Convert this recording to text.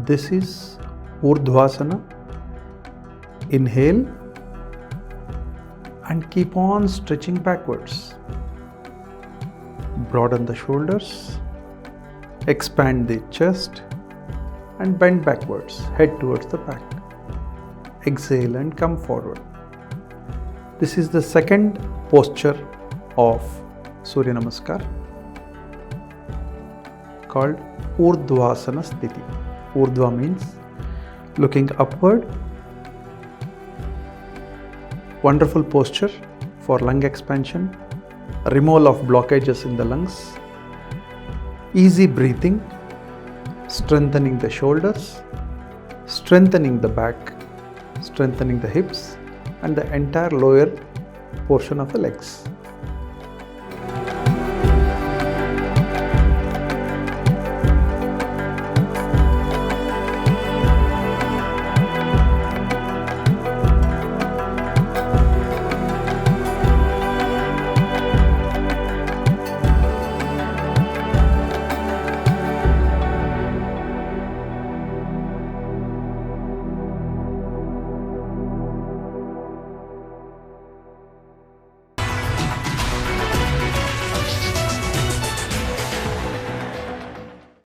This is Urdhvasana. Inhale and keep on stretching backwards. Broaden the shoulders, expand the chest and bend backwards, head towards the back. Exhale and come forward. This is the second posture of Surya Namaskar called Urdhvasana Sthiti. Urdhva means looking upward. Wonderful posture for lung expansion, removal of blockages in the lungs, easy breathing, strengthening the shoulders, strengthening the back, strengthening the hips and the entire lower portion of the legs.